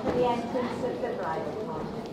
for the entrance of the bridal party.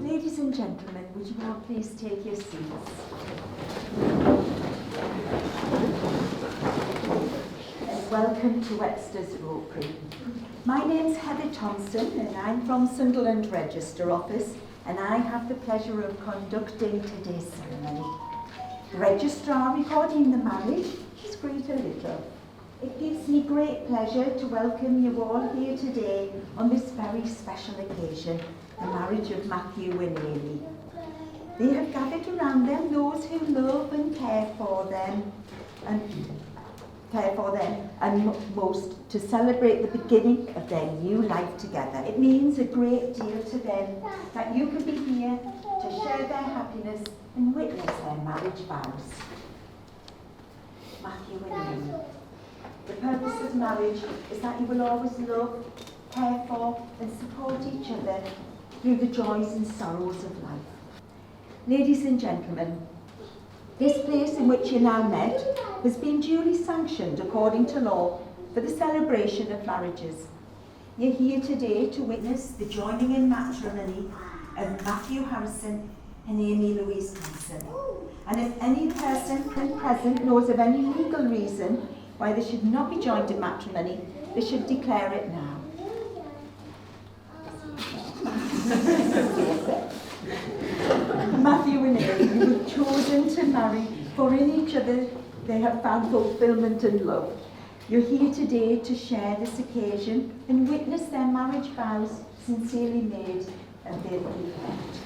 Ladies and gentlemen, would you all please take your seats? Welcome to Webster's Ropery. My name's Heather Thompson and I'm from Sunderland Register Office, and I have the pleasure of conducting today's ceremony. The registrar recording the marriage is Greta Little. It gives me great pleasure to welcome you all here today on this very special occasion, the marriage of Matthew and Amy. They have gathered around them those who love and care for them, and most to celebrate the beginning of their new life together. It means a great deal to them that you can be here to share their happiness and witness their marriage vows. Matthew and Amy. The purpose of marriage is that you will always love, care for and support each other through the joys and sorrows of life. Ladies and gentlemen, this place in which you now met has been duly sanctioned according to law for the celebration of marriages. You're here today to witness the joining in matrimony of Matthew Harrison and Amy Louise Thompson. And if any person present knows of any legal reason why they should not be joined in matrimony, they should declare it now. Matthew and Amy were chosen to marry, for in each other they have found fulfillment and love. You're here today to share this occasion and witness their marriage vows sincerely made and faithfully kept.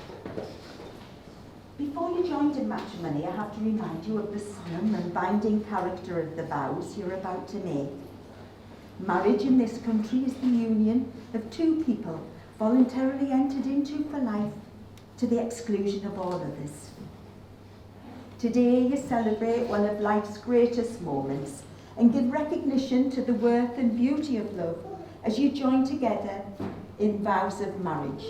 Before you joined in matrimony, I have to remind you of the solemn and binding character of the vows you're about to make. Marriage in this country is the union of two people voluntarily entered into for life to the exclusion of all others. Today you celebrate one of life's greatest moments and give recognition to the worth and beauty of love as you join together in vows of marriage.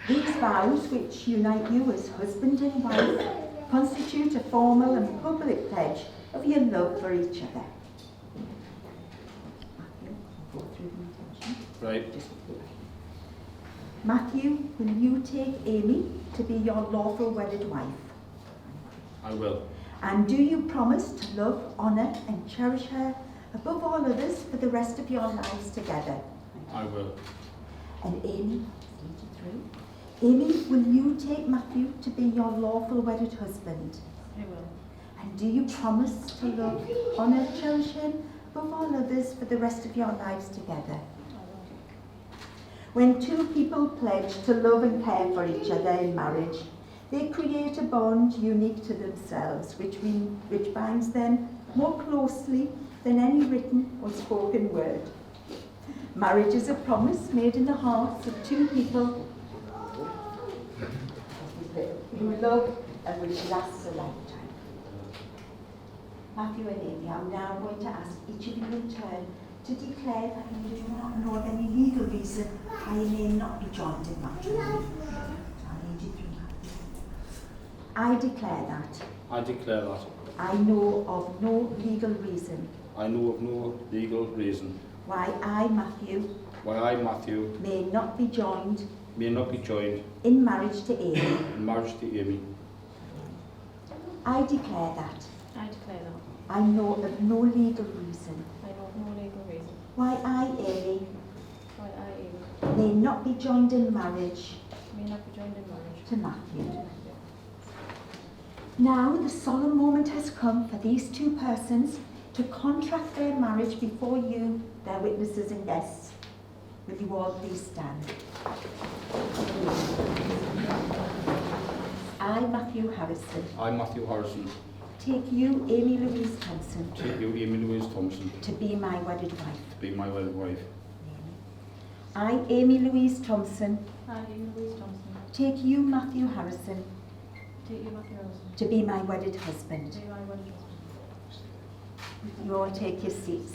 These vows, which unite you as husband and wife, constitute a formal and public pledge of your love for each other. Matthew, go through the intention. Right. Matthew, will you take Amy to be your lawful wedded wife? I will. And do you promise to love, honour and cherish her above all others for the rest of your lives together? I will. And Amy, Amy, will you take Matthew to be your lawful wedded husband? I will. And do you promise to love, honour, cherish him above all others for the rest of your lives together? I will. When two people pledge to love and care for each other in marriage, they create a bond unique to themselves, which binds them more closely than any written or spoken word. Marriage is a promise made in the hearts of two people who love and which lasts a lifetime. Matthew and Amy, I'm now going to ask each of you in turn to declare that you do not know of any legal reason why you may not be joined in matrimony. I'll lead you through that. I declare that. I declare that. I know of no legal reason I know of no legal reason why I, Matthew, why I, Matthew, may not be joined in marriage to Amy. Amy. I declare that. I declare that. I know of no legal reason I know of no legal reason why I, Amy, why I, Amy, may not be joined in marriage may not be joined in marriage to Matthew. Now the solemn moment has come for these two persons to contract their marriage before you, their witnesses and guests. Will you all please stand? I, Matthew Harrison, I, Matthew Harrison, take you, Amy Louise Thompson, take you, Amy Louise Thompson, to be my wedded wife. to be my wedded wife. I, Amy Louise Thompson, I, Amy Louise Thompson, take you, Matthew Harrison, take you, Matthew Harrison, to be my wedded husband. to be my wedded husband. You all take your seats.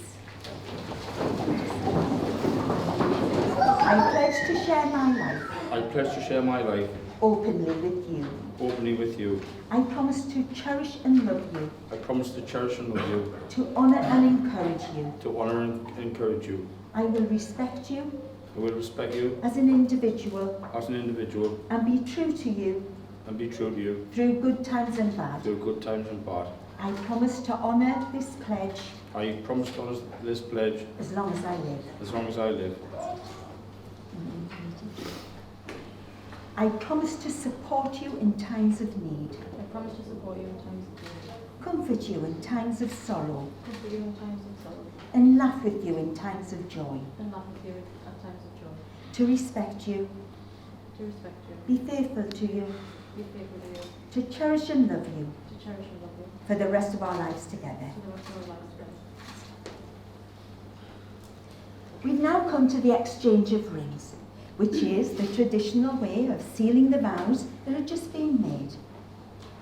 I pledge to share my life I pledge to share my life openly with you. openly with you. I promise to cherish and love you, I promise to cherish and love you, to honour and encourage you. to honour and encourage you. I will respect you I will respect you as an individual as an individual and be true to you and be true to you through good times and bad. through good times and bad. I promise to honour this pledge I promise to honour this pledge as long as I live. as long as I live. I promise to support you in times of need, I promise to support you in times of need, comfort you in times of sorrow, comfort you in times of sorrow, and laugh with you in times of joy. and laugh with you at times of joy, To respect you, to respect you, be faithful to you, be faithful to you, to cherish and love you to cherish and love you, for the rest of our lives together. to the rest of our lives together. We've now come to the exchange of rings, which is the traditional way of sealing the vows that have just been made.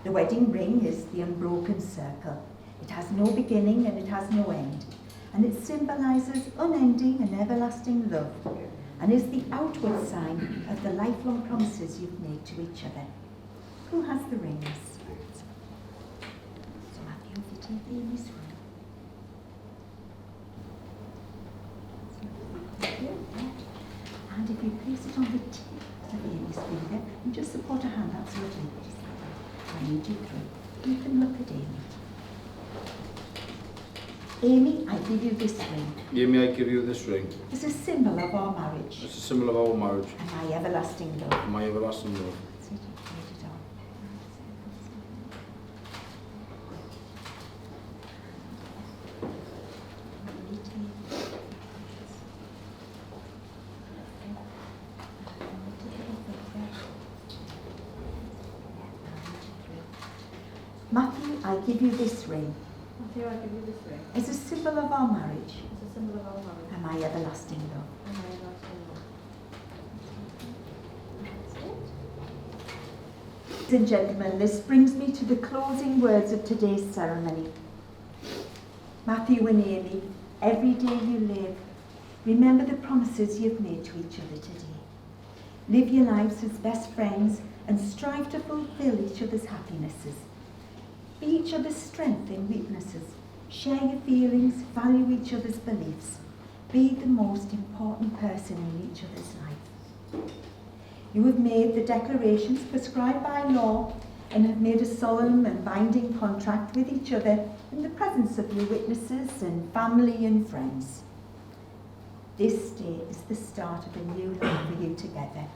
The wedding ring is the unbroken circle. It has no beginning and it has no end, and it symbolises unending and everlasting love, and is the outward sign of the lifelong promises you've made to each other. Who has the rings? So Matthew, if you take the Amy's ring. And if you place it on the tip of Amy's finger and just support her hand, that's lovely. I need you through. You can look at Amy. Amy, I give you this ring Amy, I give you this ring as a symbol of our marriage as a symbol of our marriage and my everlasting love. and my everlasting love. So you put it on. Matthew, I give you this ring Matthew, I give you this ring as a symbol of our marriage as a symbol of our marriage and my everlasting love. and my everlasting love. Ladies and gentlemen, this brings me to the closing words of today's ceremony. Matthew and Amy, every day you live, remember the promises you've made to each other today. Live your lives as best friends and strive to fulfill each other's happinesses. Be each other's strength in weaknesses. Share your feelings, value each other's beliefs. Be the most important person in each other's life. You have made the declarations prescribed by law and have made a solemn and binding contract with each other in the presence of your witnesses and family and friends. This day is the start of a new life for you together.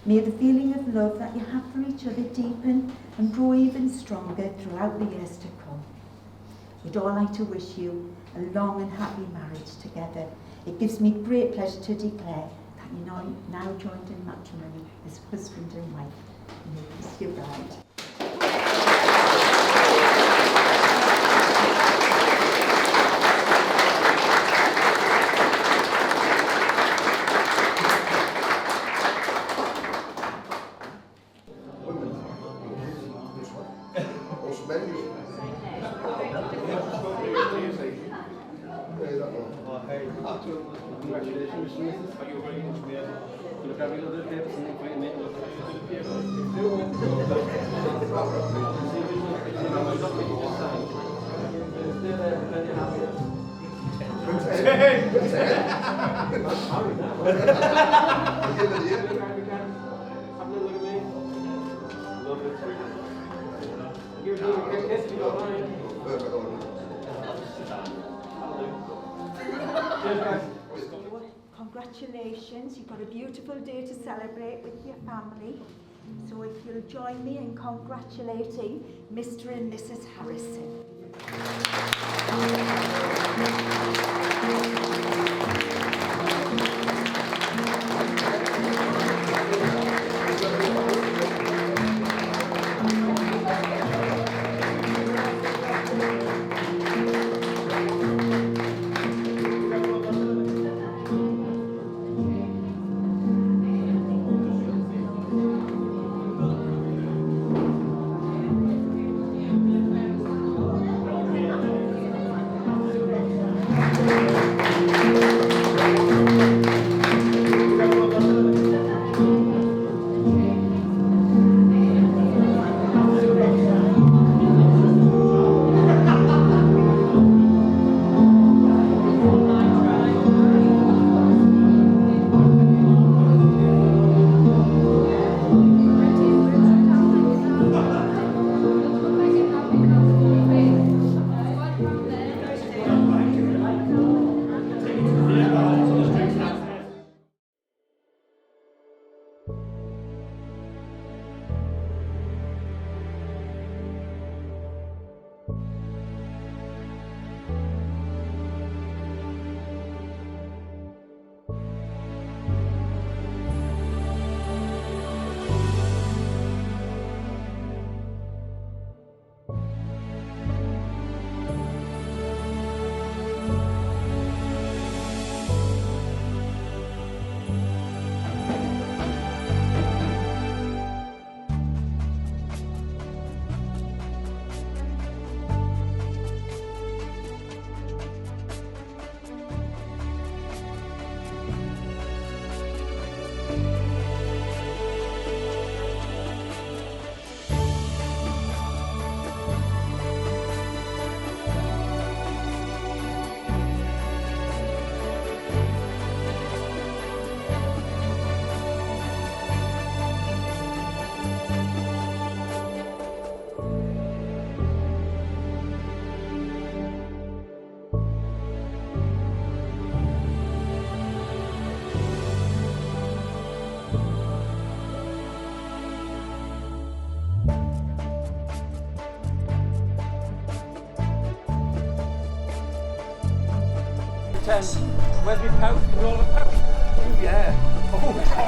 May the feeling of love that you have for each other deepen and grow even stronger throughout the years to come. We'd all like to wish you a long and happy marriage together. It gives me great pleasure to declare that you're now joined in matrimony as husband and wife. And you kiss your bride. Congratulations, Mrs. Are you ready to be able to look at the other papers and then find Congratulations, you've got a beautiful day to celebrate with your family. So if you'll join me in congratulating Mr. and Mrs. Harrison. Where's my pouch? Roll of pouch? Oh, yeah. Oh,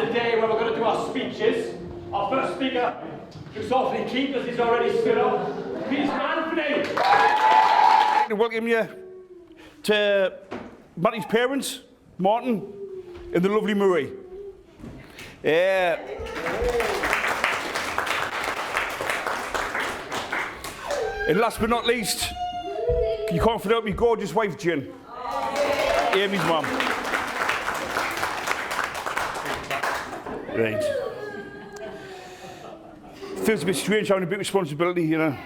to the day where we're going to do our speeches. Our first speaker looks awfully keen because he's already stood up. Please, Anthony. I'd like to welcome you to Matty's parents, Martin and the lovely Marie. And last but not least, you can't forget my gorgeous wife, Jen. Amy's mum. Right. Feels a bit strange having a bit of responsibility, you know.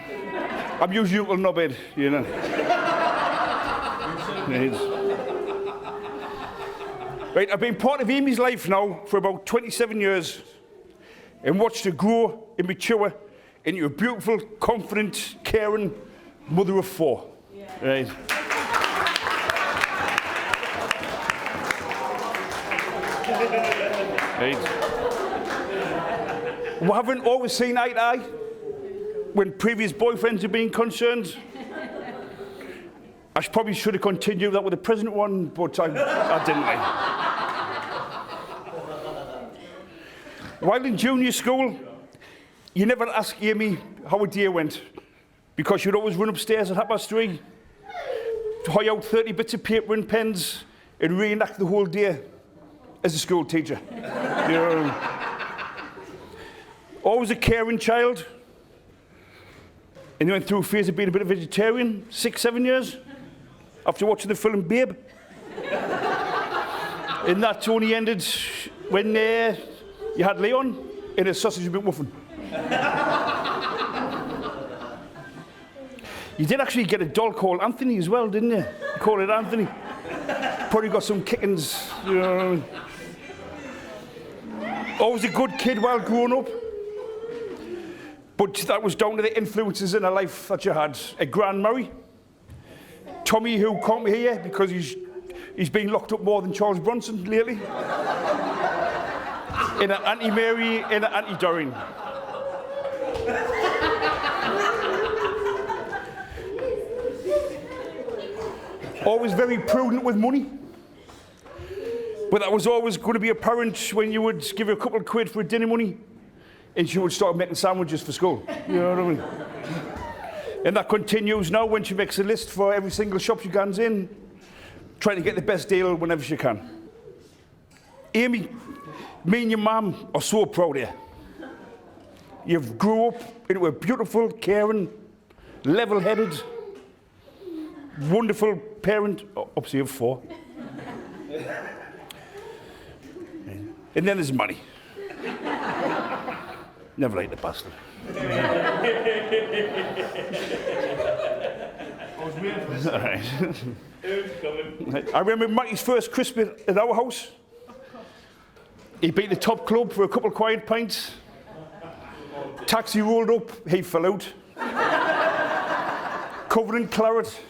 I'm usually Uncle Knobhead, you know. Right, I've been part of Amy's life now for about 27 years and watched her grow and mature into a beautiful, confident, caring mother of 4. Yeah. Right. Right. We haven't always seen eye to eye when previous boyfriends have been concerned. I probably should have continued that with the present one, but I didn't. While in junior school, you never ask Amy how a day went, because you'd always run upstairs at 3:30 to hoy out 30 bits of paper and pens and reenact the whole day as a school teacher. You know, always a caring child. And you went through a phase of being a bit of a vegetarian, 6-7 years, after watching the film Babe. And that only ended when you had Leon in a sausage McMuffin. You did actually get a doll called Anthony as well, didn't you? You called it Anthony. Probably got some kickings, you know. Always a good kid while growing up. But that was down to the influences in her life that you had. A Gran Murray, Tommy, who can't be here because he's been locked up more than Charles Bronson lately, and an Auntie Mary and an Auntie Doreen. Always very prudent with money, but that was always going to be apparent when you would give her a couple of quid for dinner money and she would start making sandwiches for school. You know what I mean? And that continues now when she makes a list for every single shop she goes in, trying to get the best deal whenever she can. Amy, me and your mum are so proud of you. You've grew up into a beautiful, caring, level-headed, wonderful parent. Obviously, of 4. And then there's money. Never liked the bastard. All right. I remember Matty's first Christmas at our house. He beat the top club for a couple of quiet pints. Taxi rolled up, he fell out. Covered in claret.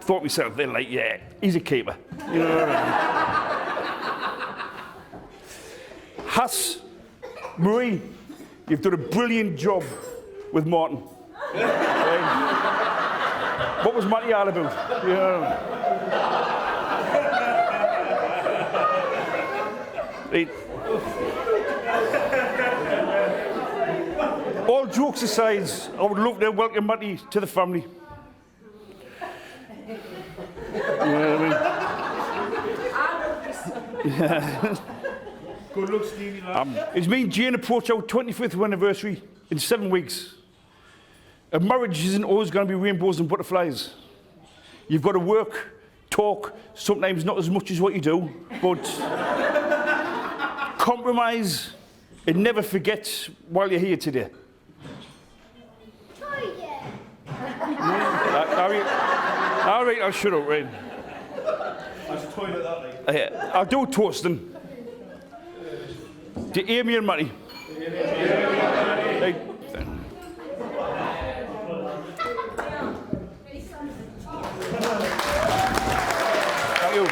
Thought myself, they're like, yeah, he's a keeper. You know what I mean? Hass, Marie, you've done a brilliant job with Martin. What was Matty all about? You know what I mean? All jokes aside, I would love to welcome Matty to the family. You know what I mean? Good luck, Stevie, lad. It's me and Jane approach our 25th anniversary in 7 weeks. A marriage isn't always going to be rainbows and butterflies. You've got to work, talk, sometimes not as much as what you do, but compromise and never forget while you're here today. All right, I'll shut up, right? I should toilet that, like. I'll do toasting. To Amy and Matty. Right. Thank you.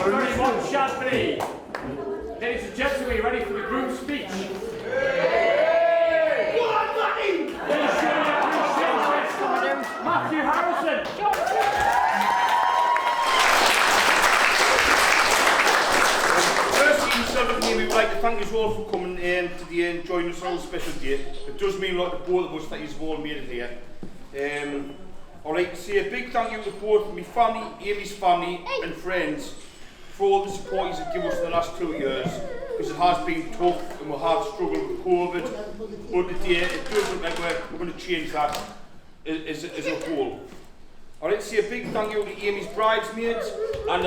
Very much, Anthony. Ladies and gentlemen, are you ready for the group speech? What, Matty? Please show your appreciation. Harrison. Firstly, myself and Amy, we'd like to thank you all for coming to the and joining us on a special day. It does mean a lot to both of us that you've all made it here. I'd like to say a big thank you to both my family, Amy's family and friends for all the support you've given us in the last 2 years, because it has been tough and we have struggled with COVID, but today it does look like we're going to change that as a whole. I'd like to say a big thank you to Amy's bridesmaids and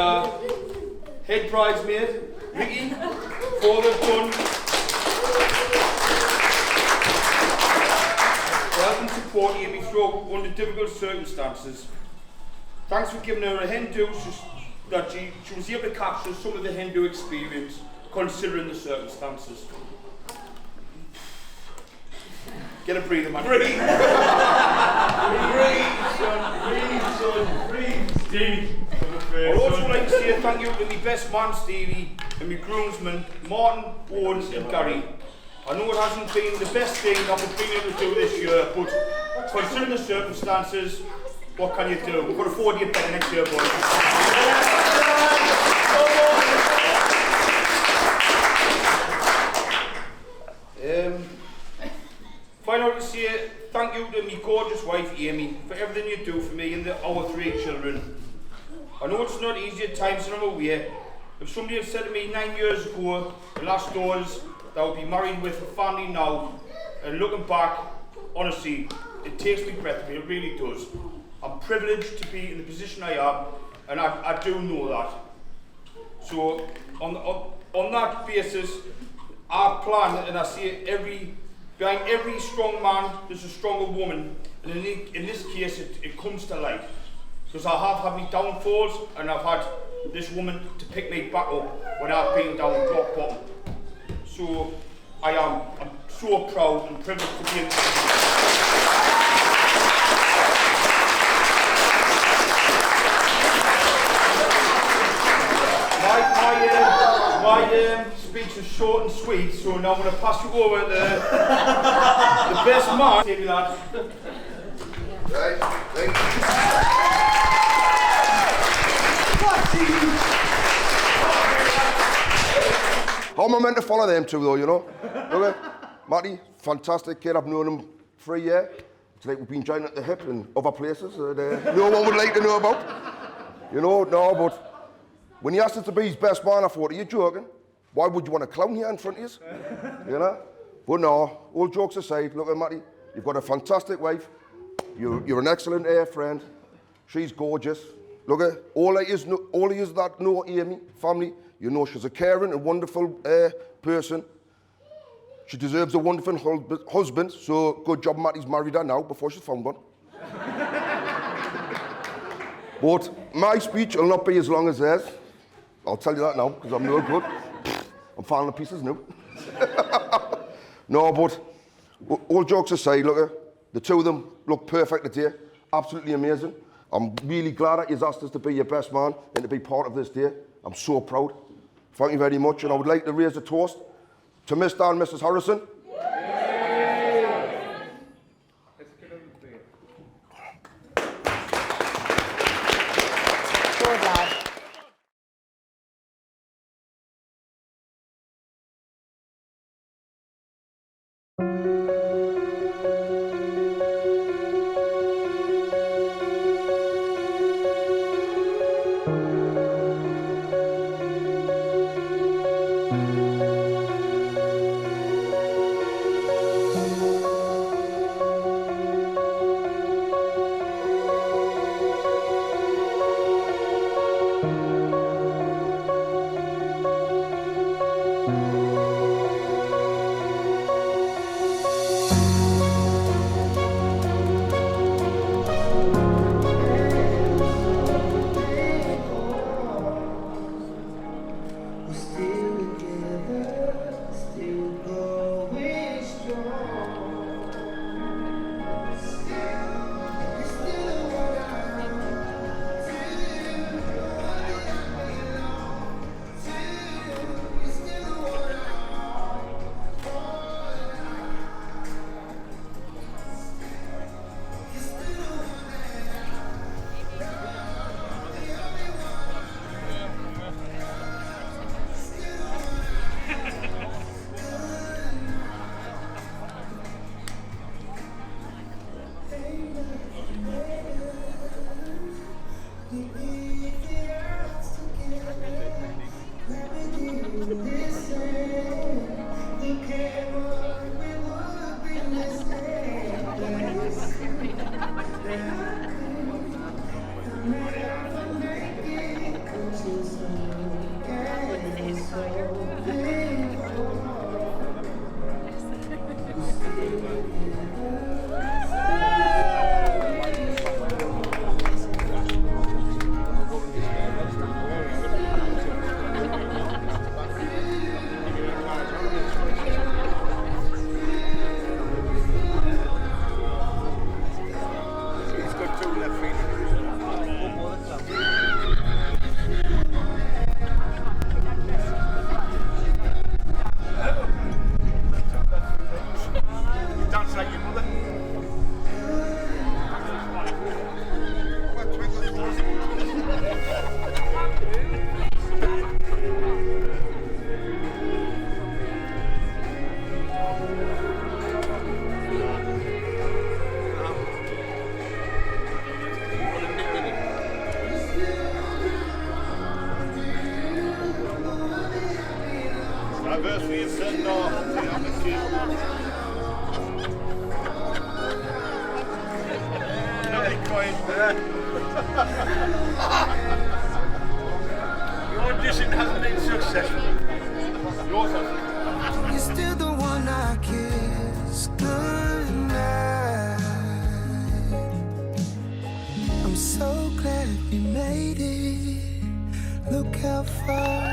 head bridesmaid, Ricky, for all they've done for helping support Amy through under difficult circumstances. Thanks for giving her a Hindu that she was able to capture some of the Hindu experience considering the circumstances. Get a breather, man. Breathe! Breathe, Stevie. I'd also like to say thank you to my best man, Stevie, and my groomsmen, Martin, Owen and Gary. I know it hasn't been the best thing that we've been able to do this year, but considering the circumstances, what can you do? We've got a 4-day better next year, boys. Finally, to say thank you to my gorgeous wife, Amy, for everything you do for me and our 3 children. I know it's not easy at times and I'm aware. If somebody had said to me 9 years ago, the last doors, that I would be married with a family now, and looking back, honestly, it takes me breath away, it really does. I'm privileged to be in the position I am, and I do know that. So, on that basis, I plan, and I say behind every strong man, there's a stronger woman, and in this case, it comes to light. Because I have had my downfalls, and I've had this woman to pick me back up when I've been down rock bottom. So I'm so proud and privileged to be in this. My speech is short and sweet, so now I'm going to pass you over to the best man. Take that. Right, thank you. How am I meant to follow them two though, you know? Okay, Matty, fantastic kid, I've known him for a year. It's like we've been joined at the hip in other places that no one would like to know about. You know, no, but when he asked us to be his best man, I thought, are you joking? Why would you want a clown here in front of you? You know? But no, all jokes aside, look at Matty, you've got a fantastic wife. You're an excellent friend. She's gorgeous. Look at all he is that know Amy, family. You know she's a caring and wonderful person. She deserves a wonderful husband, so good job Matty's married her now before she's found one. But my speech will not be as long as theirs. I'll tell you that now, because I'm no good. I'm falling to pieces now. No, but all jokes aside, look, the two of them look perfect today. Absolutely amazing. I'm really glad that you've asked us to be your best man and to be part of this day. I'm so proud. Thank you very much, and I would like to raise a toast to Mr. and Mrs. Harrison. anniversary is sent off. Nobody crying there. Your audition hasn't been successful. Yours has. You're still the one I kiss goodnight. I'm so glad we made it. Look how far